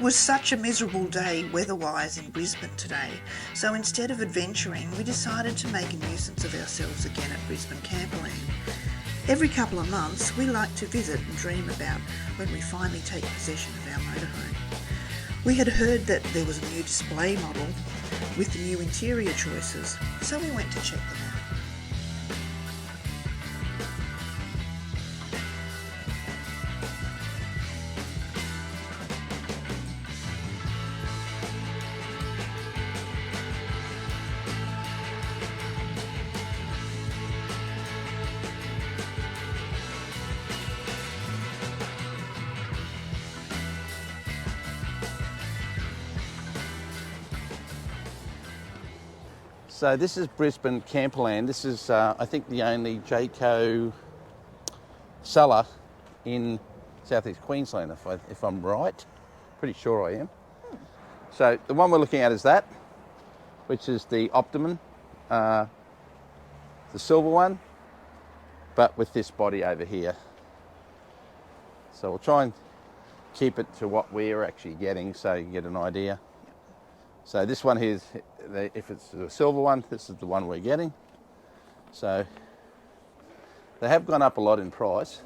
was such a miserable day weather-wise in Brisbane today, so instead of adventuring, we decided to make a nuisance of ourselves again at Brisbane Camperland. Every couple of months, we like to visit and dream about when we finally take possession of our motorhome. We had heard that there was a new display model with the new interior choices, so we went to check them out. So this is Brisbane Camperland. This is, I think, the only Jayco seller in southeast Queensland, if I'm right. Pretty sure I am. So the one we're looking at is that, which is the Optimum, the silver one, but with this body over here. So we'll try and keep it to what we're actually getting so you can get an idea. So this one here is, if it's the silver one, this is the one we're getting. So they have gone up a lot in price.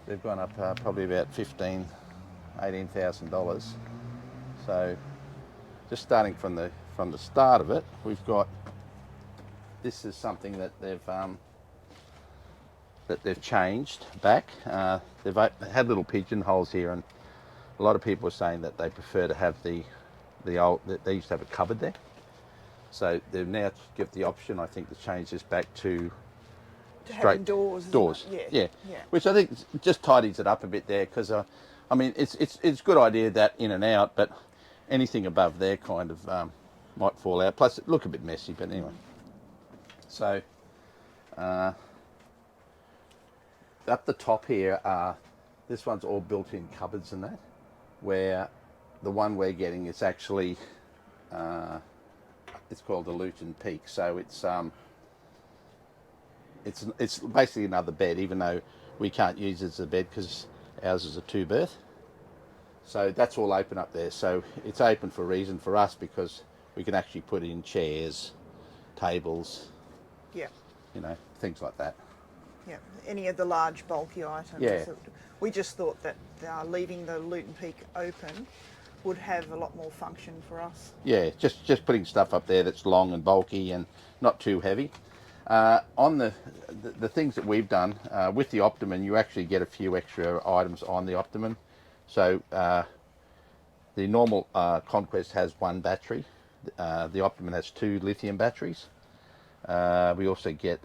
They've gone up probably about $18,000. So just starting from the start of it, we've got, this is something that they've changed back. They've had little pigeonholes here, and a lot of people are saying that they prefer to have the old, they used to have a cupboard there. So they've now got the option, I think, to change this back to straight doors. Yeah. Which I think just tidies it up a bit there, because I mean, it's a good idea, that in and out, but anything above there kind of might fall out. Plus it look a bit messy, but anyway. So up the top here, this one's all built-in cupboards and that, where the one we're getting is actually, it's called a Luton Peak. So it's basically another bed, even though we can't use it as a bed because ours is a 2-berth. So that's all open up there. So it's open for a reason for us, because we can actually put in chairs, tables, things like that. Yeah, any of the large bulky items. Yeah. We just thought that leaving the Luton Peak open would have a lot more function for us. Yeah, just putting stuff up there that's long and bulky and not too heavy. On the things that we've done with the Optimum, you actually get a few extra items on the Optimum. So the normal Conquest has 1 battery. The Optimum has 2 lithium batteries. We also get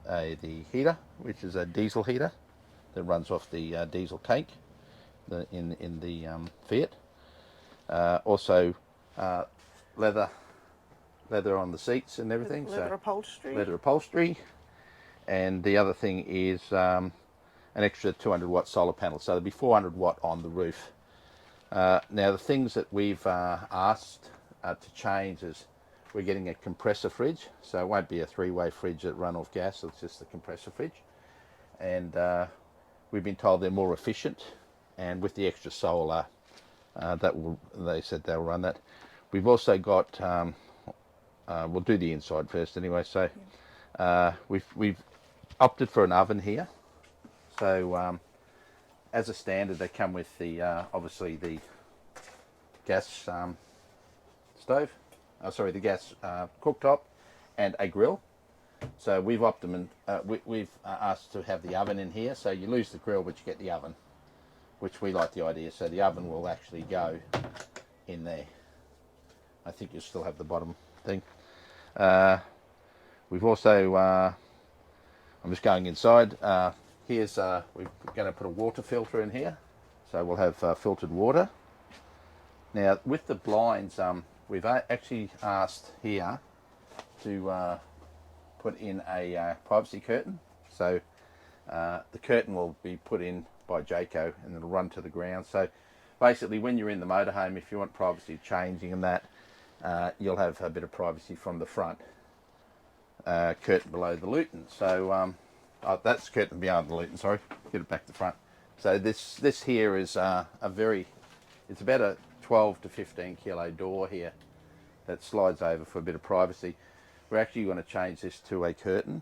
the heater, which is a diesel heater that runs off the diesel tank in the Fiat. Also leather on the seats and everything. Leather upholstery. Leather upholstery. And the other thing is an extra 200 watt solar panel. So there'll be 400 watt on the roof. Now the things that we've asked to change is, we're getting a compressor fridge. So it won't be a 3-way fridge that run off gas, it's just a compressor fridge. And we've been told they're more efficient, and with the extra solar, they said they'll run that. We've also got, we'll do the inside first anyway. So we've opted for an oven here. So as a standard, they come with the obviously the gas stove. The gas cooktop and a grill. So we've we've asked to have the oven in here. So you lose the grill, but you get the oven, which we like the idea. So the oven will actually go in there. I think you'll still have the bottom thing. We've also, I'm just going inside. Here's, we're going to put a water filter in here. So we'll have filtered water. Now with the blinds, we've actually asked here to put in a privacy curtain. So the curtain will be put in by Jayco and it'll run to the ground. So basically when you're in the motorhome, if you want privacy changing and that, you'll have a bit of privacy from the front curtain below the Luton. So that's curtain behind the Luton, sorry, get it back to front. So this here is it's about a 12 to 15 kilo door here that slides over for a bit of privacy. We're actually going to change this to a curtain,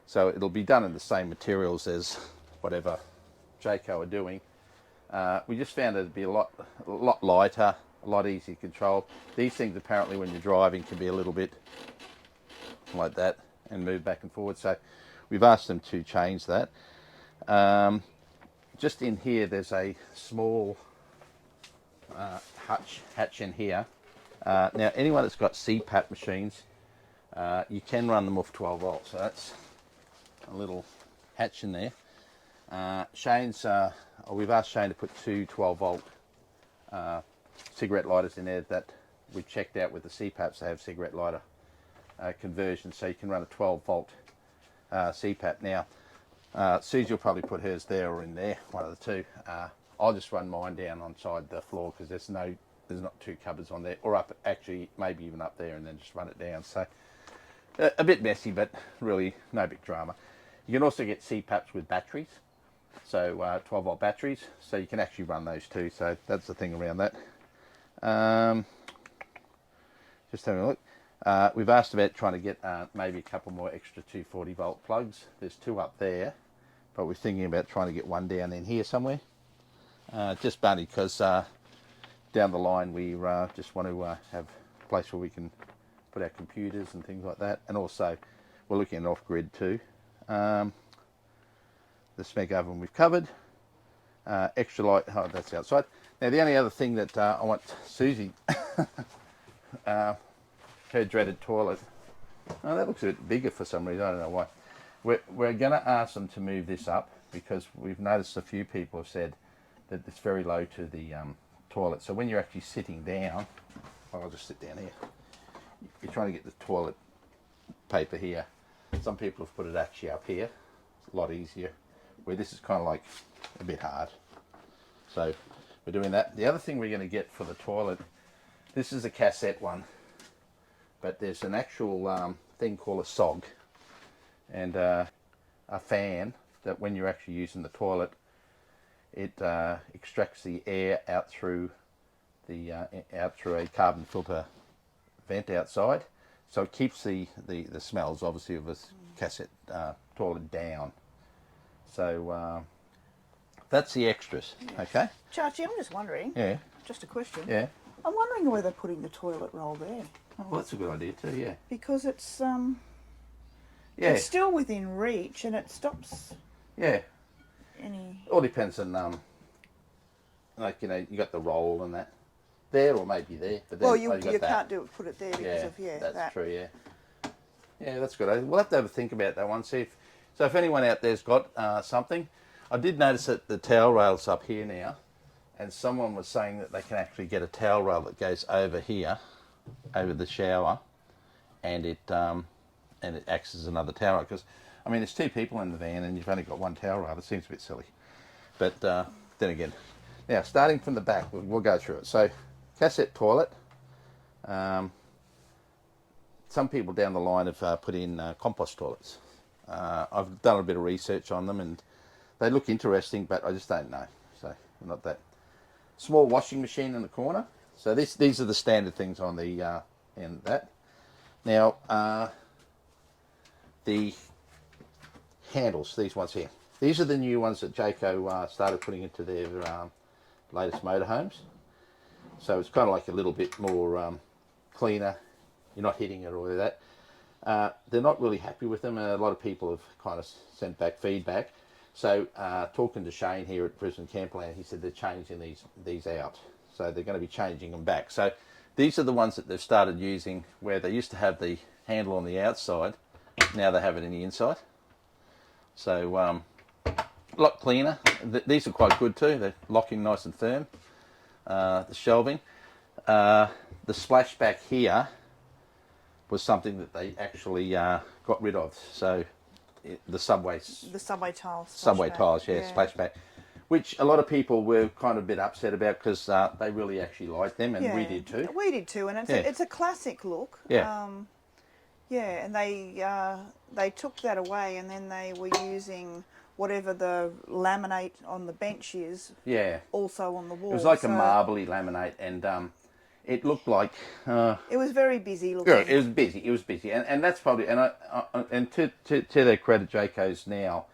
so it'll be done in the same materials as whatever Jayco are doing. We just found it'd be a lot lighter, a lot easier to control. These things apparently when you're driving can be a little bit like that and move back and forward, so we've asked them to change that. Just in here there's a small hatch in here. Now anyone that's got CPAP machines, you can run them off 12 volts, so that's a little hatch in there. We've asked Shane to put two 12 volt cigarette lighters in there that we've checked out with the CPAPs. They have cigarette lighter conversion, so you can run a 12 volt CPAP. Now Susie will probably put hers there or in there, one of the two. I'll just run mine down on side the floor because there's not two cupboards on there, or up, actually maybe even up there, and then just run it down. So a bit messy, but really no big drama. You can also get CPAPs with batteries, so 12 volt batteries, so you can actually run those too. So that's the thing around that. Just having a look. We've asked about trying to get maybe a couple more extra 240 volt plugs. There's two up there, but we're thinking about trying to get one down in here somewhere. Just bunny because down the line we just want to have a place where we can put our computers and things like that, and also we're looking at off-grid too. The smeg oven we've covered. Extra light, oh, that's outside. Now the only other thing that I want Susie, her dreaded toilet. Oh, that looks a bit bigger for some reason, I don't know why. We're going to ask them to move this up because we've noticed a few people have said that it's very low to the toilet. So when you're actually sitting down, I'll just sit down here. You're trying to get the toilet paper here. Some people have put it actually up here. It's a lot easier. Where this is kind of like a bit hard. So we're doing that. The other thing we're going to get for the toilet, this is a cassette one, but there's an actual thing called a SOG and a fan that when you're actually using the toilet, it extracts the air out through a carbon filter vent outside, so it keeps the smells obviously of a cassette toilet down. So that's the extras. Okay, Charchy, I'm just wondering. Yeah. Just a question. Yeah. I'm wondering whether putting the toilet roll there. Oh, well, that's a good idea too. Yeah. Because it's Yeah. it's still within reach and it stops Yeah. any. All depends on like you got the roll and that there, or maybe there. But then, Well, you got that. can't put it there because of that's that. true. Yeah. Yeah, that's good. We'll have to have a think about that one. See if anyone out there's got something. I did notice that the towel rail's up here now, and someone was saying that they can actually get a towel rail that goes over here, over the shower, and it acts as another towel rail. Because I mean, there's two people in the van, and you've only got one towel rail. It seems a bit silly, but then again, now starting from the back, we'll go through it. So, cassette toilet. Some people down the line have put in compost toilets. I've done a bit of research on them, and they look interesting, but I just don't know. So I'm not that. Small washing machine in the corner. So these are the standard things on the in that. Now the handles, these ones here. These are the new ones that Jayco started putting into their latest motorhomes. So it's kind of like a little bit more cleaner. You're not hitting it or all that. They're not really happy with them. A lot of people have kind of sent back feedback. So talking to Shane here at Brisbane Camperland, he said they're changing these out. So they're going to be changing them back. So these are the ones that they've started using where they used to have the handle on the outside. Now they have it in the inside. So a lot cleaner. These are quite good too. They're locking nice and firm. The shelving. The splashback here was something that they actually got rid of. So the subway tiles. Subway tiles, yeah, splashback. Which a lot of people were kind of a bit upset about because they really actually liked them, and we did too. We did too, and it's a classic look. Yeah. And they took that away, and then they were using whatever the laminate on the bench is, Yeah. also on the wall. It was like so a marbly laminate, and it looked like. It was very busy looking. Yeah, it was busy. It was busy, and that's probably and to their credit, Jayco's now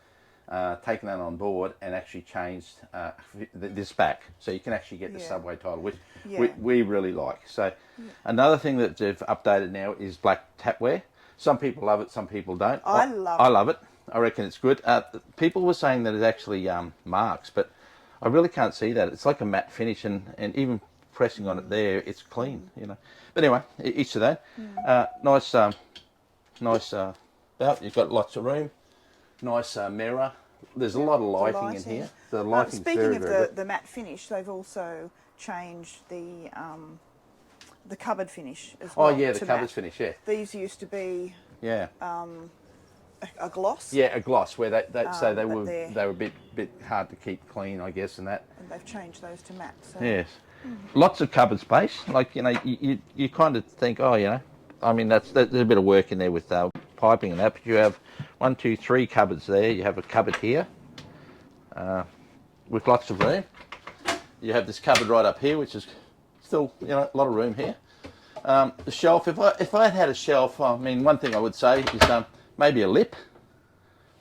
taken that on board and actually changed this back, so you can actually get the subway title, which we really like. So another thing that they've updated now is black tapware. Some people love it, some people don't. I love it. I reckon it's good. People were saying that it actually marks, but I really can't see that. It's like a matte finish, and even pressing on it there, it's clean, you know. But anyway, each of that. Nice belt. You've got lots of room. Nice mirror. There's a lot of lighting in here. The lighting's speaking very good. Of the matte finish, they've also changed the cupboard finish as well. Oh yeah, the cupboard matte. finish. Yeah. These used to be a gloss. Yeah, a gloss where they they were a bit hard to keep clean, I guess, and that. And they've changed those to matte. So. Yes. Lots of cupboard space. Like, you know, you kind of think, oh, you know, I mean, there's a bit of work in there with piping and that, but you have 1, 2, 3 cupboards there. You have a cupboard here with lots of room. You have this cupboard right up here, which is still, you know, a lot of room here. The shelf, if I had a shelf, I mean, one thing I would say is maybe a lip.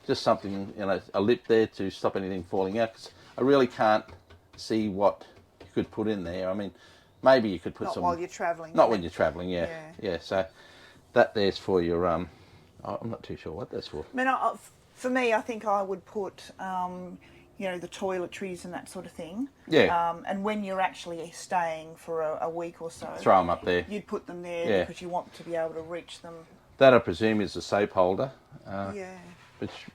Just something, you know, a lip there to stop anything falling out. 'Cause I really can't see what you could put in there. I mean, maybe you could put some. Not while you're travelling. Not when you're travelling, yeah. So that there's for your. I'm not too sure what that's for. I mean, for me, I think I would put, you know, the toiletries and that sort of thing. Yeah. And when you're actually staying for a week or so, throw them up there. You'd put them there because you want to be able to reach them. That I presume is a soap holder. Which,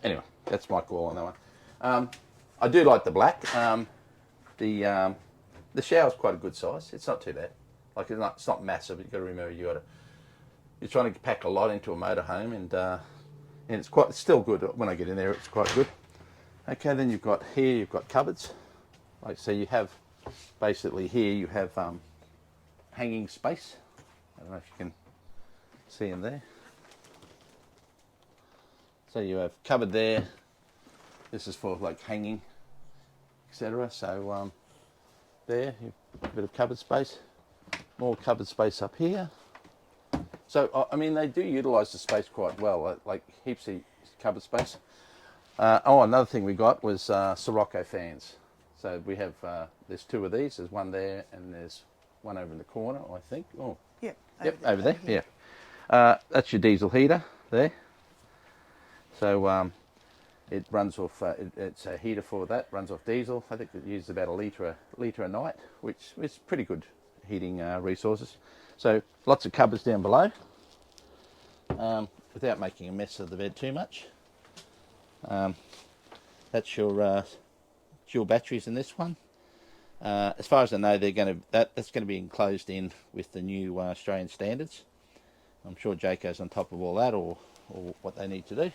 anyway, that's my call on that one. I do like the black. The shower's quite a good size. It's not too bad. Like, it's not massive. You've got to remember you're trying to pack a lot into a motorhome, and it's still good. When I get in there, it's quite good. Okay, then you've got cupboards. Like, so you have basically here you have hanging space. I don't know if you can see in there. So you have cupboard there. This is for like hanging, etc. So there, a bit of cupboard space. More cupboard space up here. So I mean, they do utilise the space quite well. Like heaps of cupboard space. Another thing we got was Sirocco fans. So we have there's 2 of these. There's one there, and there's one over in the corner, I think. Oh, yep, over there. Yeah. That's your diesel heater there. So it runs off. It's a heater for that. Runs off diesel. I think it uses about a litre a night, which is pretty good heating resources. So lots of cupboards down below, without making a mess of the bed too much. That's your dual batteries in this one. As far as I know, that's going to be enclosed in with the new Australian standards. I'm sure Jayco's on top of all that, or what they need to do.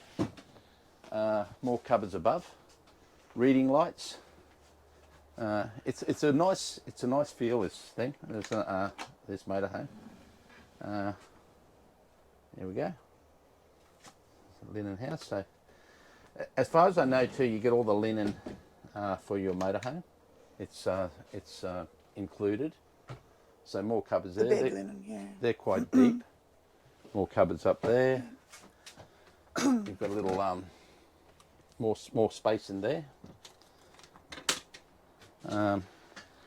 More cupboards above, reading lights. It's a nice feel, this thing. This motorhome. There we go. It's a linen house. So, as far as I know, too, you get all the linen for your motorhome. It's included. So more cupboards there. The bed linen, yeah. They're quite deep. More cupboards up there. You've got a little more space in there.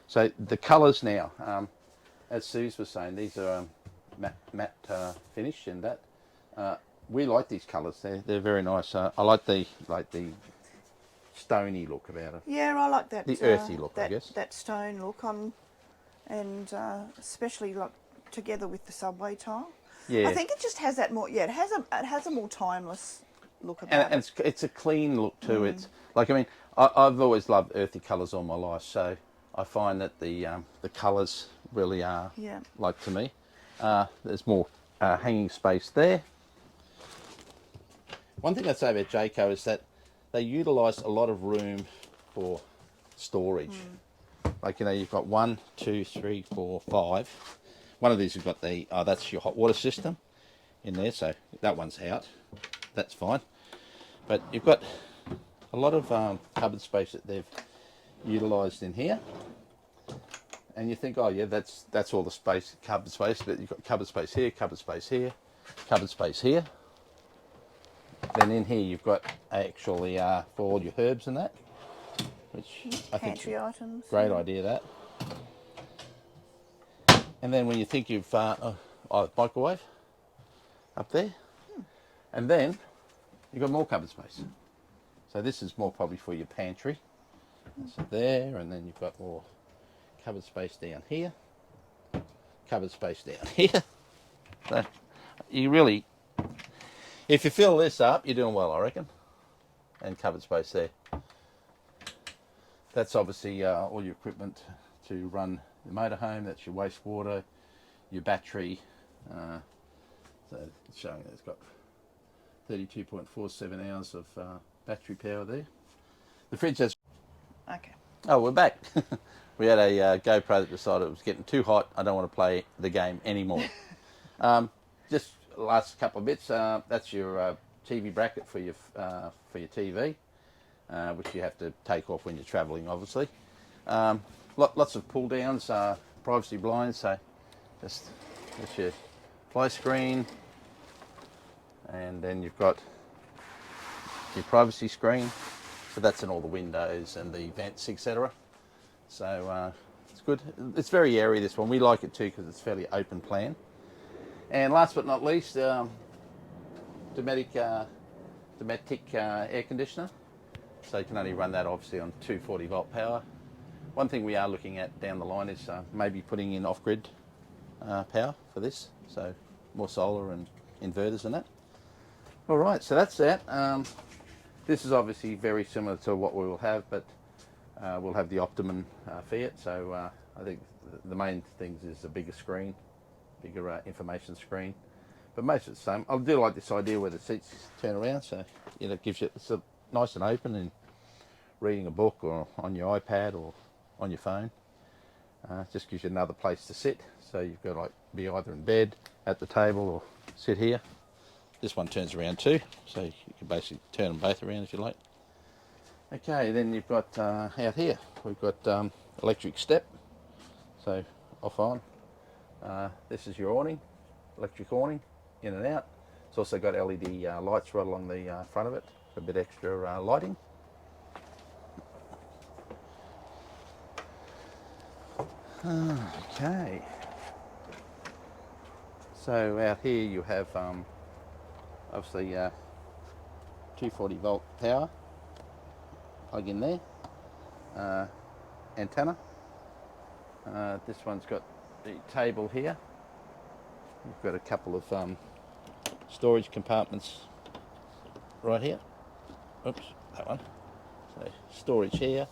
So the colours now, as Suze was saying, these are matte finish, and that we like these colours. They're very nice. I like the stony look about it. Yeah, I like that. The earthy look, I guess. That stone look and especially like together with the subway tile. Yeah. I think it just has that more. Yeah, it has a more timeless look about it. And it's a clean look too. It's like, I mean, I've always loved earthy colours all my life, so I find that the colours really are like to me. There's more hanging space there. One thing I'd say about Jayco is that they utilise a lot of room for storage. Like, you know, you've got 1, 2, 3, 4, 5. One of these you've got that's your hot water system in there, so that one's out. That's fine. But you've got a lot of cupboard space that they've utilised in here. And you think, oh yeah, that's all the space, cupboard space, but you've got cupboard space here, cupboard space here, cupboard space here. Then in here you've got actually for all your herbs and that, which I think Pantry items. great idea that. And then when you think you've microwave up there, and then you've got more cupboard space. So this is more probably for your pantry. So there, and then you've got more cupboard space down here, cupboard space down here. So you really, if you fill this up, you're doing well, I reckon. And cupboard space there. That's obviously all your equipment to run the motorhome. That's your wastewater, your battery. So it's showing that it's got 32.47 hours of battery power there. The fridge has... Okay. Oh, we're back. We had a GoPro that decided it was getting too hot. I don't want to play the game anymore. Just last couple of bits. That's your TV bracket for your TV, which you have to take off when you're travelling, obviously. Lots of pull downs, privacy blinds. So just that's your play screen, and then you've got your privacy screen. So that's in all the windows and the vents, etc. So it's good. It's very airy, this one. We like it too because it's fairly open plan. And last but not least, Dometic air conditioner. So you can only run that obviously on 240 volt power. One thing we are looking at down the line is maybe putting in off-grid power for this. So more solar and inverters and that. All right, so that's that. This is obviously very similar to what we will have, but we'll have the Optimum Fiat. So I think the main things is a bigger screen, bigger information screen, but most of the same. I do like this idea where the seats turn around, so it gives you, it's nice and open, and reading a book or on your iPad or on your phone. Just gives you another place to sit. So you've got to like be either in bed, at the table, or sit here. This one turns around too, so you can basically turn them both around if you like. Okay, then you've got out here, we've got electric step, so off on. This is your awning, electric awning, in and out. It's also got LED lights right along the front of it, for a bit extra lighting. Okay, so out here you have obviously 240 volt power, plug in there, antenna. This one's got the table here. We've got a couple of storage compartments right here. Oops, that one. So storage here,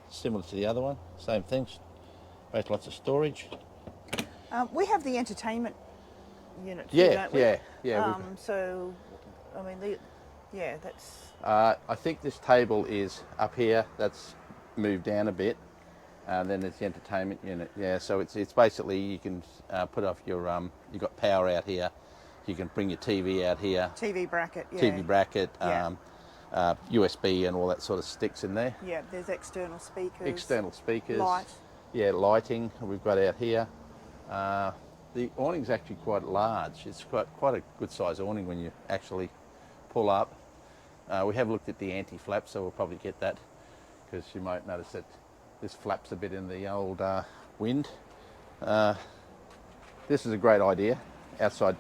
similar to the other one, same things, both lots of storage. We have the entertainment unit too, Yeah, don't we? yeah. So, I mean, that's... I think this table is up here, that's moved down a bit. Then there's the entertainment unit. Yeah, so it's basically you can put off your you've got power out here. You can bring your TV out here. TV bracket, yeah. TV bracket, Yeah. USB and all that sort of sticks in there. Yeah, there's external speakers. External speakers. Light. Yeah, lighting we've got out here. The awning's actually quite large. It's quite a good size awning when you actually pull up. We have looked at the anti-flap, so we'll probably get that, because you might notice that this flaps a bit in the old wind. This is a great idea, outside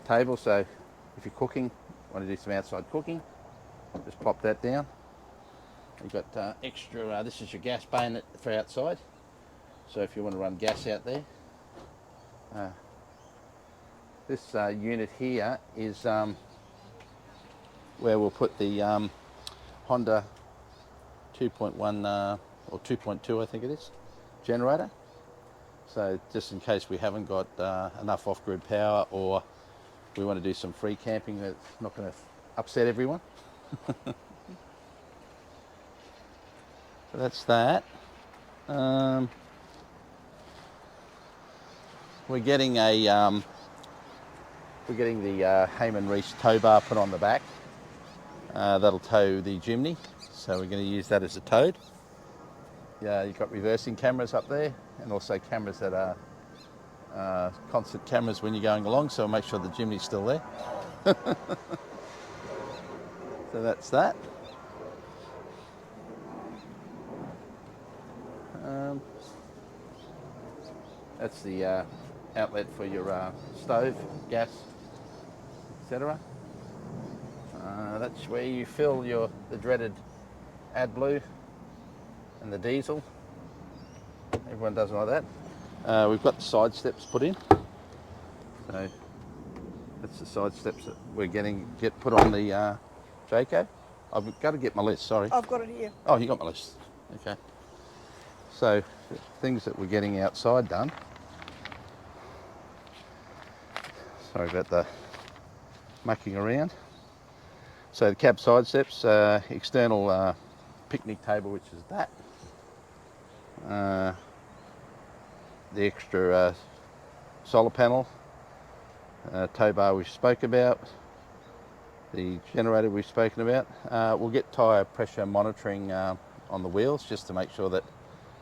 table, so if you're cooking, want to do some outside cooking, just plop that down. You've got extra, this is your gas bayonet for outside, so if you want to run gas out there. This unit here is where we'll put the Honda 2.1 or 2.2 I think it is, generator. So just in case we haven't got enough off-grid power, or we want to do some free camping that's not going to upset everyone. So that's that. We're getting the Heyman Reese tow bar put on the back. That'll tow the Jimny, so we're going to use that as a toad. Yeah, you've got reversing cameras up there, and also cameras that are constant cameras when you're going along, so we'll make sure the Jimny's still there. So that's that. That's the outlet for your stove, gas, etc. That's where you fill the dreaded AdBlue and the diesel. Everyone does like that. We've got the side steps put in. So that's the side steps that we're get put on the Jayco. I've got to get my list, sorry. I've got it here. Oh, you got my list. Okay. So things that we're getting outside done. Sorry about the mucking around. So the cab side steps, external picnic table, which is that. The extra solar panel, tow bar we spoke about, the generator we've spoken about. We'll get tyre pressure monitoring on the wheels just to make sure that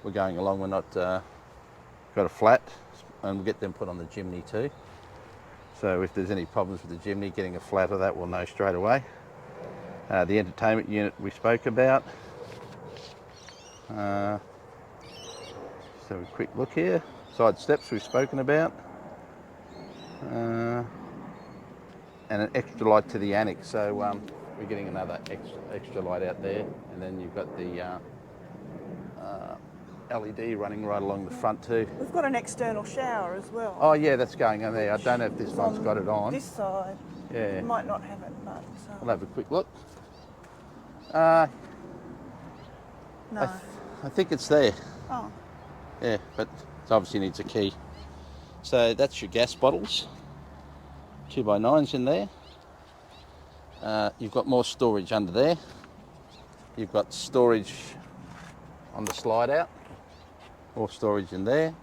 we're going along, we're not got a flat, and we'll get them put on the Jimny too. So if there's any problems with the Jimny, getting a flat of that, we'll know straight away. The entertainment unit we spoke about. So a quick look here. Side steps we've spoken about. And an extra light to the annex. So we're getting another extra light out there. And then you've got the LED running right along the front too. We've got an external shower as well. Oh yeah, that's going on there. I don't know if this one's got it on. This side. Yeah. It might not have it, but... We'll have a quick look. no. I think it's there. Oh. Yeah, but it obviously needs a key. So that's your gas bottles. 2x9s in there. You've got more storage under there. You've got storage on the slide out. More storage in there.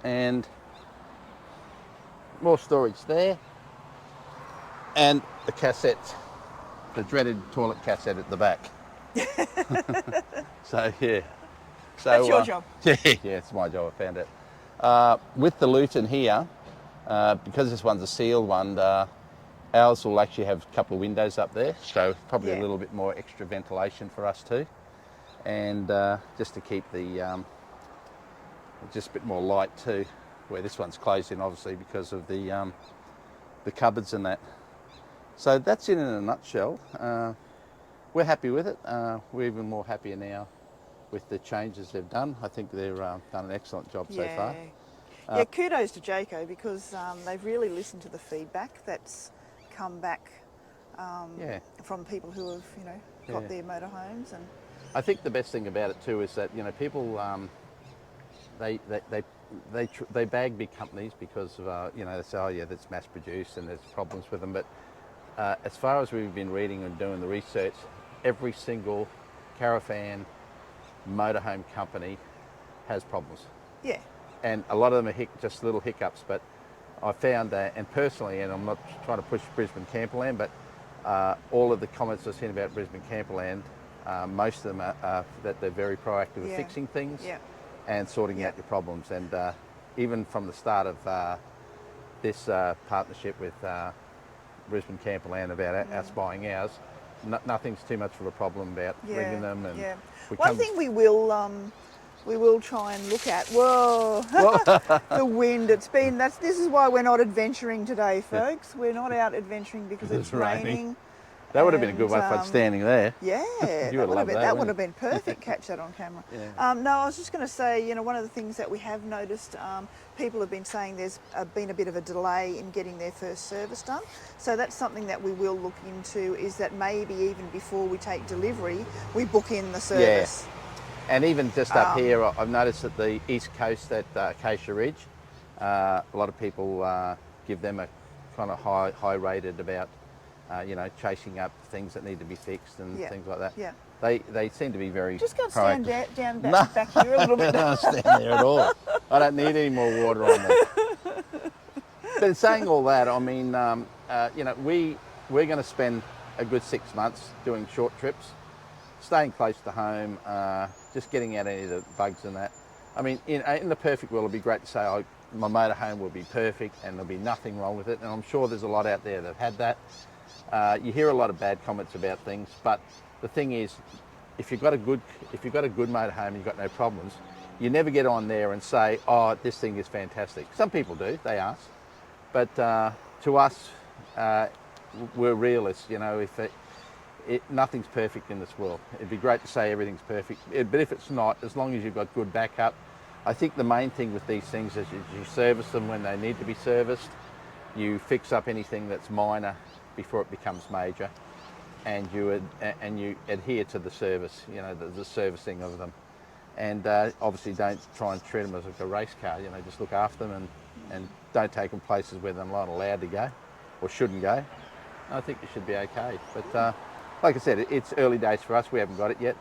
And more storage there. And the cassette, the dreaded toilet cassette at the back. So yeah. So, that's your job. Yeah, it's my job, I found it. With the Luton here, because this one's a sealed one, ours will actually have a couple of windows up there, so probably a little bit more extra ventilation for us too. And just to keep the, just a bit more light too, where this one's closed in obviously because of the cupboards and that. So that's it in a nutshell. We're happy with it. We're even more happier now with the changes they've done. I think they've done an excellent job so far. Yeah, kudos to Jayco because they've really listened to the feedback that's come back from people who have, got their motorhomes. And I think the best thing about it too is that people they bag big companies because of they say, oh yeah, that's mass produced and there's problems with them. But as far as we've been reading and doing the research, every single caravan motorhome company has problems. Yeah. And a lot of them are just little hiccups, but I found that, and personally, and I'm not trying to push Brisbane Camperland, but all of the comments I've seen about Brisbane Camperland, most of them are that they're very proactive at fixing things and sorting out your problems. And even from the start of this partnership with Brisbane Camperland about us buying ours, nothing's too much of a problem about ringing them. And one thing we will try and look at. Whoa, the wind. This is why we're not adventuring today, folks. We're not out adventuring because it's raining. That would have been a good one for standing there. Yeah, that would have been perfect. Catch that on camera. No, I was just going to say, one of the things that we have noticed, people have been saying there's been a bit of a delay in getting their first service done. So that's something that we will look into, is that maybe even before we take delivery, we book in the service. Yeah. And even just up here, I've noticed that the east coast at Acacia Ridge, a lot of people give them a kind of high rated about chasing up things that need to be fixed and things like that. Yeah. They seem to be very just go proactive. Stand down back here a little bit. I don't stand there at all. I don't need any more water on them. But saying all that, I mean, we we're going to spend a good 6 months doing short trips, staying close to home, just getting out any of the bugs and that. I mean, in the perfect world, it'd be great to say, oh, my motorhome will be perfect and there'll be nothing wrong with it. And I'm sure there's a lot out there that have had that. You hear a lot of bad comments about things, but the thing is, if you've got a good motorhome and you've got no problems, you never get on there and say, oh, this thing is fantastic. Some people do, they ask. But to us, we're realists, you know. If nothing's perfect in this world. It'd be great to say everything's perfect, but if it's not, as long as you've got good backup, I think the main thing with these things is you service them when they need to be serviced, you fix up anything that's minor before it becomes major, and you adhere to the service, you know, the servicing of them. And obviously don't try and treat them as like a race car, you know, just look after them and don't take them places where they're not allowed to go or shouldn't go. I think you should be okay. But like I said, it's early days for us, we haven't got it yet,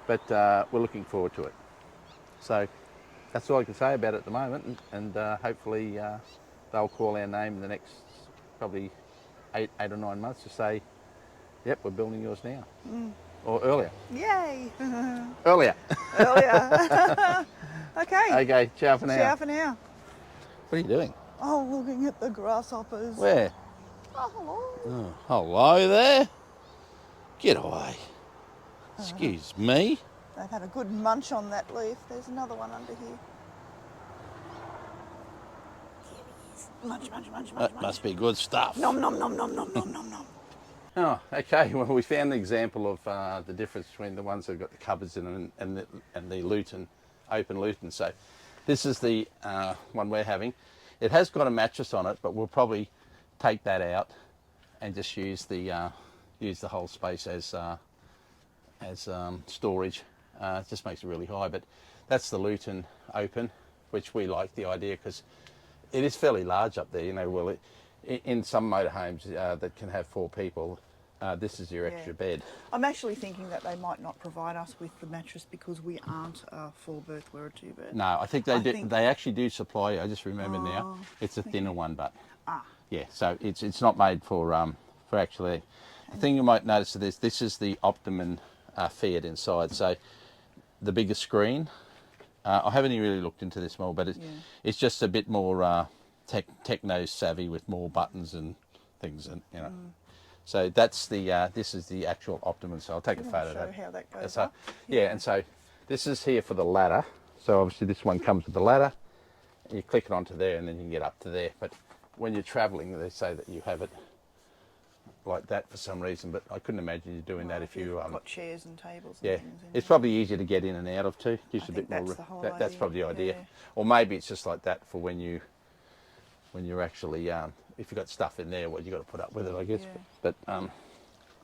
but we're looking forward to it. So that's all I can say about it at the moment, and hopefully they'll call our name in the next probably eight or 9 months to say, yep, we're building yours now. Or earlier. Yay! Earlier. Earlier. Okay. Okay, ciao for now. Ciao for now. What are you doing? Oh, looking at the grasshoppers. Where? Oh, hello. Oh, hello there. Get away. Excuse me. They've had a good munch on that leaf. There's another one under here. Here he is. Munch, munch, munch, munch, That munch. must be good stuff. Nom, nom, nom, nom, nom, nom, nom, nom. Oh, okay. Well, we found the example of the difference between the ones that have got the cupboards in them and the lutein, open lutein. So this is the one we're having. It has got a mattress on it, but we'll probably take that out and just use the whole space as storage. It just makes it really high, but that's the lutein open, which we like the idea because it is fairly large up there. You know, well, in some motorhomes that can have 4 people, this is your extra bed. I'm actually thinking that they might not provide us with the mattress because we aren't a 4-berth, we're a 2-berth. No, I think they do. They actually do supply. I just remember now. It's a thinner one, but yeah. So it's not made for actually. The thing you might notice is this is the Optimum Fiat inside. So the bigger screen. I haven't really looked into this more, but it's just a bit more techno savvy with more buttons and things, and you know. So that's the this is the actual Optimum. So I'll take a photo of that. Show how that goes So, up. yeah, and so this is here for the ladder. So obviously this one comes with the ladder. You click it onto there, and then you can get up to there. But when you're travelling, they say that you have it like that for some reason. But I couldn't imagine you doing that if you got chairs and tables. And things in it's probably easier to get in and out of too. Gives I a bit think more. that's the whole That's probably the idea. yeah. Or maybe it's just like that for when you're actually if you've got stuff in there, what you got to put up with it, I guess. Yeah. But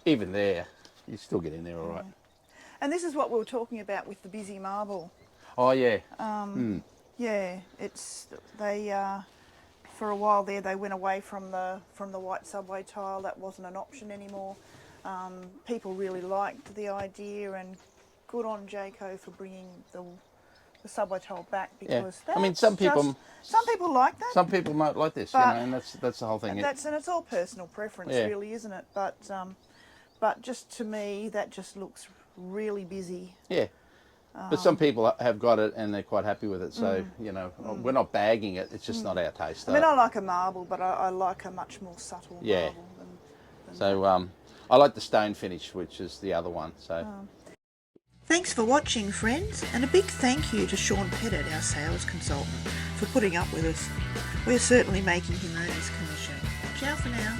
even there, you still get in there all right. And this is what we were talking about with the busy marble. Oh yeah. Yeah, it's they for a while there they went away from the white subway tile. That wasn't an option anymore. People really liked the idea, and good on Jayco for bringing the subway tile back, because I mean, some people like that. Some people might like this, you know, and that's the whole thing. And it's all personal preference, really, isn't it? But just to me, that just looks really busy. Yeah. But some people have got it and they're quite happy with it. So, you know, we're not bagging it. It's just not our taste. I mean, I like a marble, but I like a much more subtle marble than so I like the stone finish, which is the other one. So. Thanks for watching, friends, and a big thank you to Sean Pettit, our sales consultant, for putting up with us. We're certainly making him earn his commission. Ciao for now.